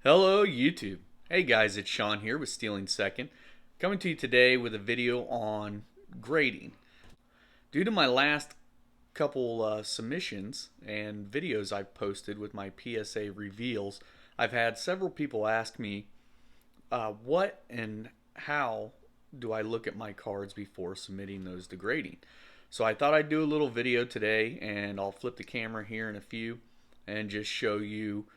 Hello YouTube. Hey guys, it's Sean here with Stealing Second, coming to you today with a video on grading. Due to my last couple submissions and videos I've posted with my PSA reveals, I've had several people ask me what and how do I look at my cards before submitting those to grading. So I thought I'd do a little video today, and I'll flip the camera here in a few and just show you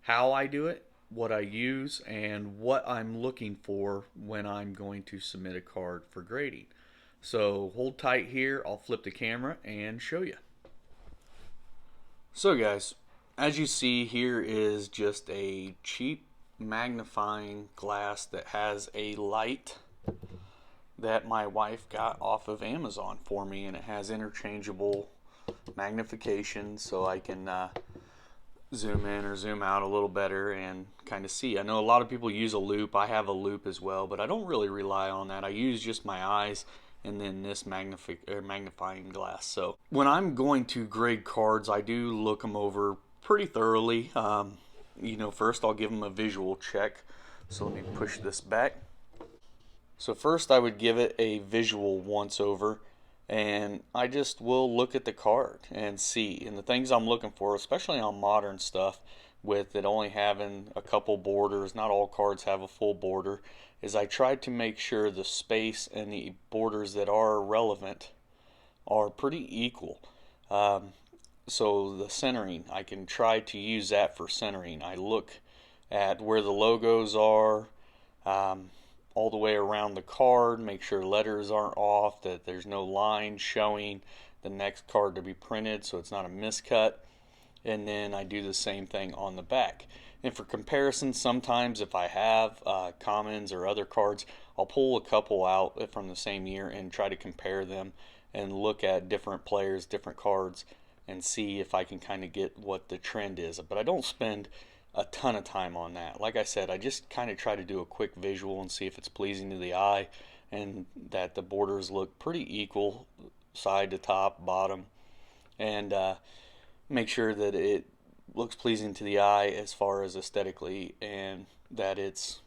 how I do it, what I use, and what I'm looking for when I'm going to submit a card for grading. So hold tight here, I'll flip the camera and show you. So guys, as you see, here is just a cheap magnifying glass that has a light that my wife got off of Amazon for me, and it has interchangeable magnification so I can zoom in or zoom out a little better and kind of see. I know a lot of people use a loop. I have a loop as well, but I don't really rely on that. I use just my eyes and then this magnifying glass. So when I'm going to grade cards, I do look them over pretty thoroughly. First I'll give them a visual check. So let me push this back. So first I would give it a visual once over, and I just will look at the card and see. And the things I'm looking for, especially on modern stuff with it only having a couple borders, not all cards have a full border, is I try to make sure the space and the borders that are relevant are pretty equal. So the centering, I can try to use that for centering. I look at where the logos are, all the way around the card, make sure letters aren't off, that there's no line showing the next card to be printed so it's not a miscut. And then I do the same thing on the back. And for comparison, sometimes if I have commons or other cards, I'll pull a couple out from the same year and try to compare them and look at different players, different cards, and see if I can kind of get what the trend is. But I don't spend a ton of time on that. Like I said, I just kind of try to do a quick visual and see if it's pleasing to the eye and that the borders look pretty equal side to top, bottom, and make sure that it looks pleasing to the eye as far as aesthetically, and that it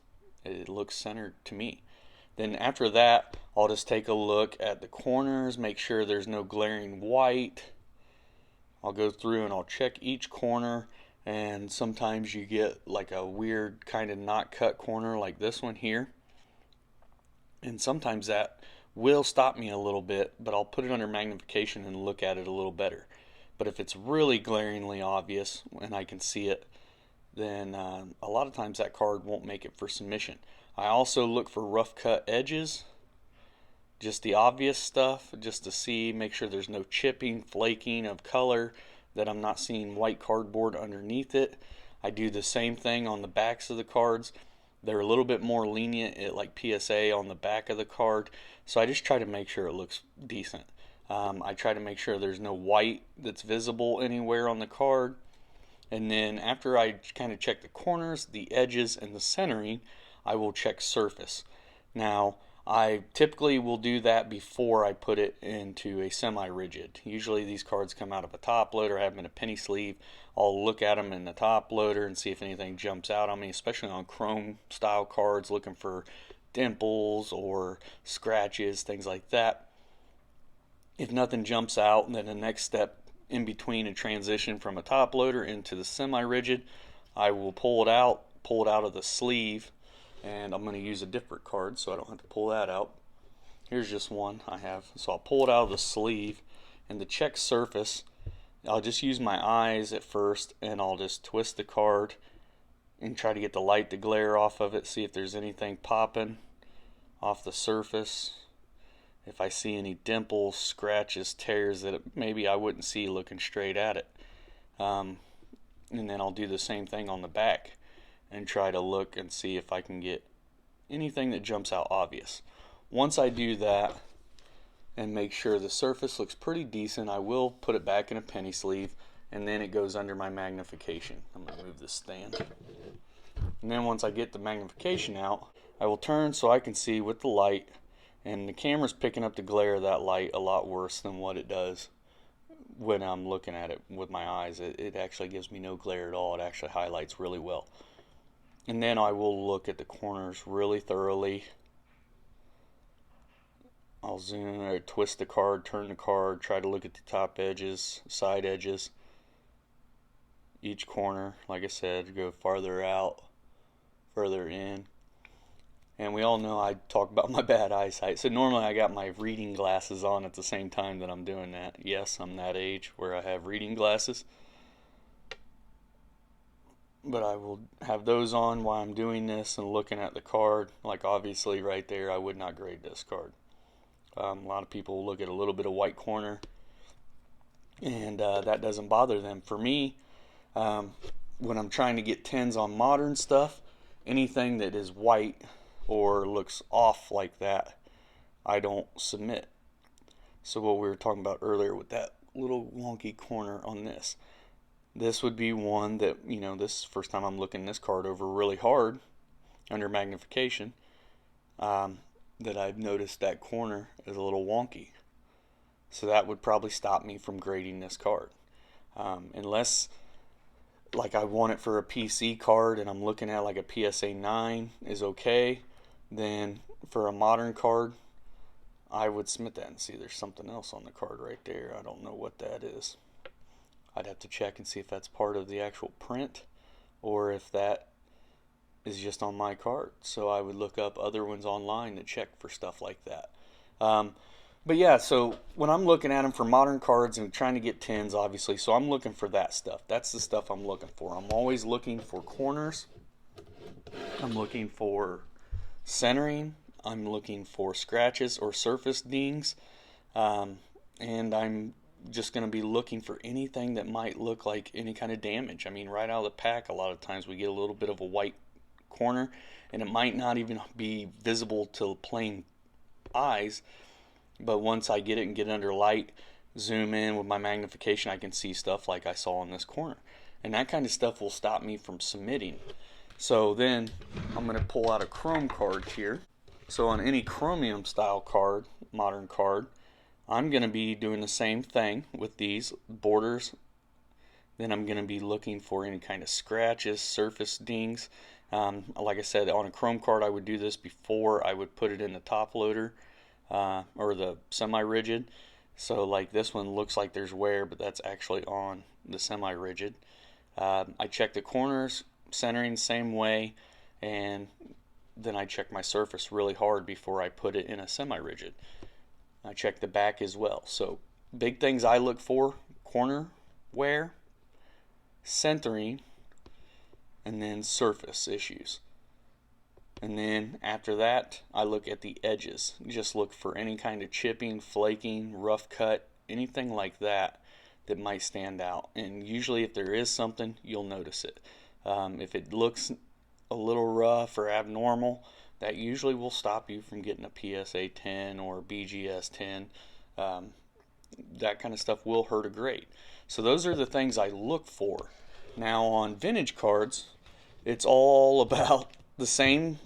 looks centered to me. Then after that, I'll just take a look at the corners, make sure there's no glaring white. I'll go through and I'll check each corner, and sometimes you get like a weird kind of not cut corner like this one here, and sometimes that will stop me a little bit, but I'll put it under magnification and look at it a little better. But if it's really glaringly obvious and I can see it, then a lot of times that card won't make it for submission. I also look for rough cut edges, just the obvious stuff, just to see, make sure there's no chipping, flaking of color, that I'm not seeing white cardboard underneath it. I do the same thing on the backs of the cards. They're a little bit more lenient at like PSA on the back of the card, so I just try to make sure it looks decent. I try to make sure there's no white that's visible anywhere on the card. And then after I kind of check the corners, the edges, and the centering, I will check surface. Now, I typically will do that before I put it into a semi-rigid. Usually these cards come out of a top loader, I have them in a penny sleeve. I'll look at them in the top loader and see if anything jumps out on me, especially on chrome style cards, looking for dimples or scratches, things like that. If nothing jumps out, then the next step in between a transition from a top loader into the semi-rigid, I will pull it out of the sleeve, and I'm going to use a different card so I don't have to pull that out. Here's just one I have. So I'll pull it out of the sleeve, and the check surface, I'll just use my eyes at first, and I'll just twist the card and try to get the light to glare off of it, see if there's anything popping off the surface. If I see any dimples, scratches, tears that maybe I wouldn't see looking straight at it. And then I'll do the same thing on the back and try to look and see if I can get anything that jumps out obvious. Once I do that and make sure the surface looks pretty decent, I will put it back in a penny sleeve, and then it goes under my magnification. I'm going to move this stand. And then once I get the magnification out, I will turn so I can see with the light, and the camera's picking up the glare of that light a lot worse than what it does when I'm looking at it with my eyes. It actually gives me no glare at all. It actually highlights really well. And then I will look at the corners really thoroughly. I'll zoom or twist the card, turn the card, try to look at the top edges, side edges, each corner. Like I said, go farther out, further in. And we all know I talk about my bad eyesight. So normally I got my reading glasses on at the same time that I'm doing that. Yes, I'm that age where I have reading glasses. But I will have those on while I'm doing this and looking at the card. Like obviously right there, I would not grade this card. A lot of people look at a little bit of white corner and that doesn't bother them. For me, when I'm trying to get 10s on modern stuff, anything that is white or looks off like that, I don't submit. So what we were talking about earlier with that little wonky corner on this would be one that, you know, this is the first time I'm looking this card over really hard under magnification, that I've noticed that corner is a little wonky. So that would probably stop me from grading this card. Unless like I want it for a PC card and I'm looking at like a PSA 9 is okay, then for a modern card I would submit that. And see, there's something else on the card right there. I don't know what that is. I'd have to check and see if that's part of the actual print or if that is just on my card. So I would look up other ones online to check for stuff like that. But yeah, so when I'm looking at them for modern cards and trying to get 10s, obviously, so I'm looking for that stuff. That's the stuff I'm looking for. I'm always looking for corners. I'm looking for centering. I'm looking for scratches or surface dings. And I'm just going to be looking for anything that might look like any kind of damage. I mean, right out of the pack, a lot of times we get a little bit of a white corner, and it might not even be visible to plain eyes, but once I get it and get it under light, zoom in with my magnification, I can see stuff like I saw in this corner, and that kind of stuff will stop me from submitting. So then I'm going to pull out a chrome card here. So on any chromium style card, modern card, I'm going to be doing the same thing with these borders. Then I'm going to be looking for any kind of scratches, surface dings. Like I said, on a chrome card I would do this before I would put it in the top loader or the semi-rigid. So like this one looks like there's wear, but that's actually on the semi-rigid. I check the corners, centering the same way, and then I check my surface really hard before I put it in a semi-rigid. I check the back as well. So big things I look for: corner wear, centering, and then surface issues. And then after that, I look at the edges. Just look for any kind of chipping, flaking, rough cut, anything like that that might stand out. And usually if there is something, you'll notice it. If it looks a little rough or abnormal, that usually will stop you from getting a PSA 10 or BGS 10. That kind of stuff will hurt a grade. So those are the things I look for. Now on vintage cards, it's all about the same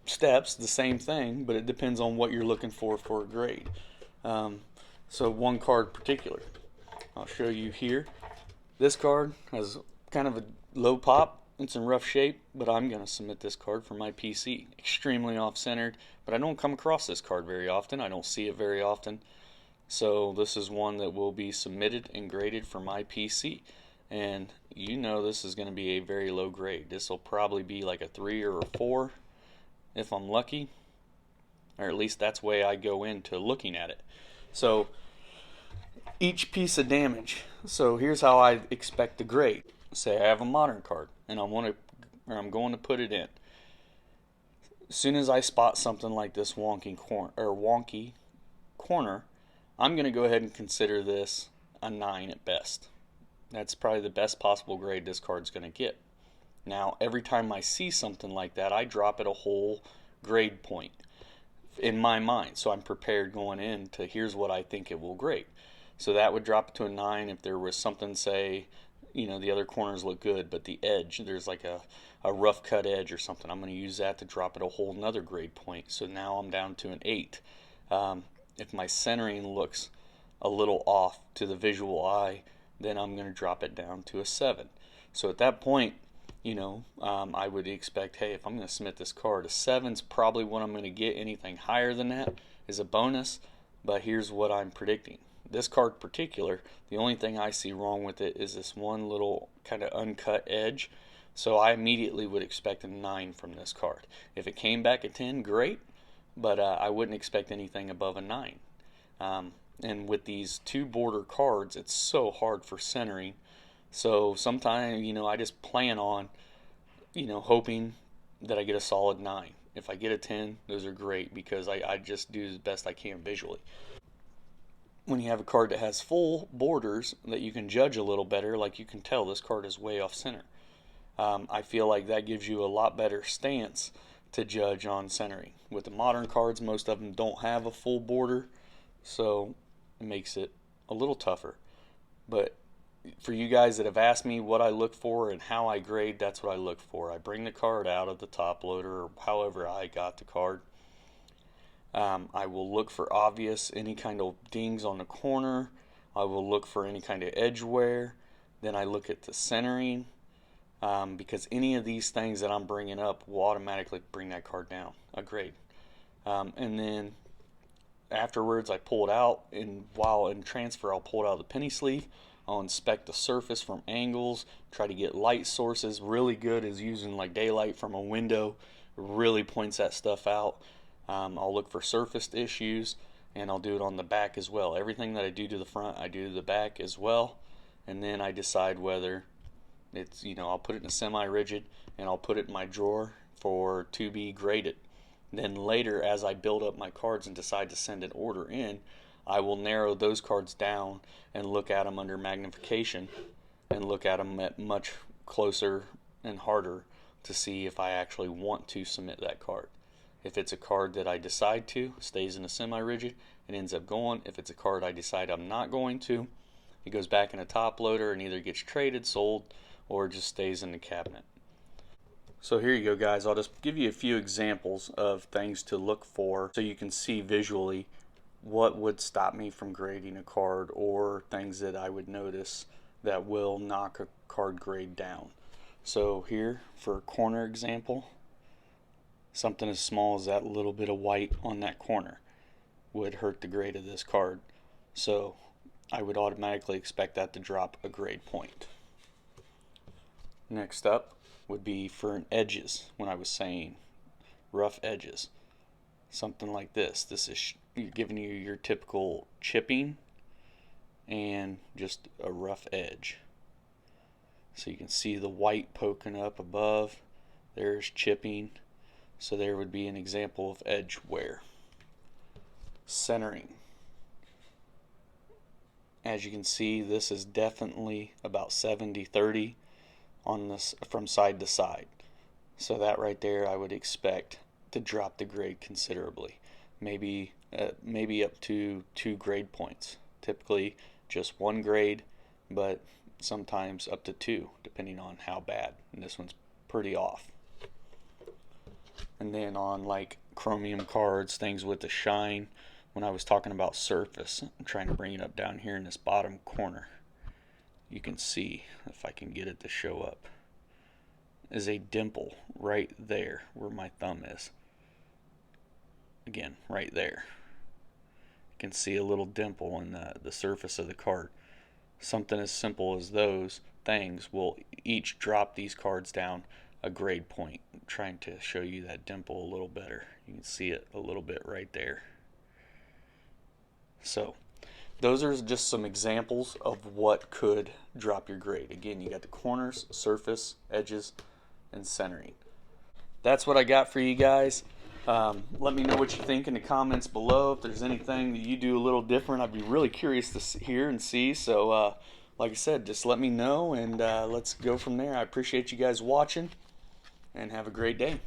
steps, the same thing, but it depends on what you're looking for a grade. So one card in particular, I'll show you here. This card has kind of a low pop. It's in rough shape, but I'm going to submit this card for my PC. Extremely off-centered, but I don't come across this card very often. I don't see it very often. So this is one that will be submitted and graded for my PC. And you know this is going to be a very low grade. This will probably be like a 3 or a 4 if I'm lucky. Or at least that's the way I go into looking at it. So each piece of damage. So here's how I expect to grade. Say I have a modern card and I'm going to put it in. As soon as I spot something like this wonky corner, I'm going to go ahead and consider this a 9 at best. That's probably the best possible grade this card's going to get. Now, every time I see something like that, I drop it a whole grade point in my mind. So I'm prepared going into here's what I think it will grade. So that would drop it to a 9 if there was something, say, you know, the other corners look good, but the edge, there's like a rough cut edge or something. I'm going to use that to drop it a whole nother grade point. So now I'm down to an 8. If my centering looks a little off to the visual eye, then I'm going to drop it down to a 7. So at that point, I would expect, hey, if I'm going to submit this card, a 7's probably what I'm going to get. Anything higher than that is a bonus. But here's what I'm predicting. This card in particular, the only thing I see wrong with it is this one little kind of uncut edge. So I immediately would expect a 9 from this card. If it came back at 10, great, but I wouldn't expect anything above a 9. And with these two border cards, it's so hard for centering. So sometimes, I just plan on, hoping that I get a solid 9. If I get a 10, those are great because I just do the best I can visually. When you have a card that has full borders that you can judge a little better, like you can tell this card is way off center. I feel like that gives you a lot better stance to judge on centering. With the modern cards, most of them don't have a full border, so it makes it a little tougher. But for you guys that have asked me what I look for and how I grade, that's what I look for. I bring the card out of the top loader or however I got the card. I will look for obvious any kind of dings on the corner. I will look for any kind of edge wear. Then I look at the centering because any of these things that I'm bringing up will automatically bring that card down a grade. And then afterwards I pull it out, and while in transfer I'll pull it out of the penny sleeve. I'll inspect the surface from angles, try to get light sources. Really good is using like daylight from a window. Really points that stuff out. I'll look for surfaced issues, and I'll do it on the back as well. Everything that I do to the front, I do to the back as well. And then I decide whether it's, I'll put it in a semi-rigid, and I'll put it in my drawer for to be graded. Then later, as I build up my cards and decide to send an order in, I will narrow those cards down and look at them under magnification and look at them at much closer and harder to see if I actually want to submit that card. If it's a card that I decide to, stays in a semi-rigid and ends up going. If it's a card I decide I'm not going to, it goes back in a top loader and either gets traded, sold, or just stays in the cabinet. So here you go, guys. I'll just give you a few examples of things to look for so you can see visually what would stop me from grading a card, or things that I would notice that will knock a card grade down. So here, for a corner example, something as small as that little bit of white on that corner would hurt the grade of this card. So I would automatically expect that to drop a grade point. Next up would be for edges, when I was saying rough edges. Something like this. This is giving you your typical chipping and just a rough edge. So you can see the white poking up above. There's chipping. So there would be an example of edge wear. Centering. As you can see, this is definitely about 70-30 on this from side to side. So that right there I would expect to drop the grade considerably. Maybe up to 2 grade points. Typically just 1 grade, but sometimes up to 2 depending on how bad. And this one's pretty off. And then on like chromium cards, things with the shine, when I was talking about surface, I'm trying to bring it up down here in this bottom corner. You can see, if I can get it to show up, is a dimple right there where my thumb is. Again, right there. You can see a little dimple in the surface of the card. Something as simple as those things will each drop these cards down a grade point. I'm trying to show you that dimple a little better. You can see it a little bit right there. So those are just some examples of what could drop your grade. Again, you got the corners, surface, edges, and centering. That's what I got for you guys. Let me know what you think in the comments below. If there's anything that you do a little different, I'd be really curious to hear and see. So like I said, just let me know, and let's go from there. I appreciate you guys watching, and have a great day.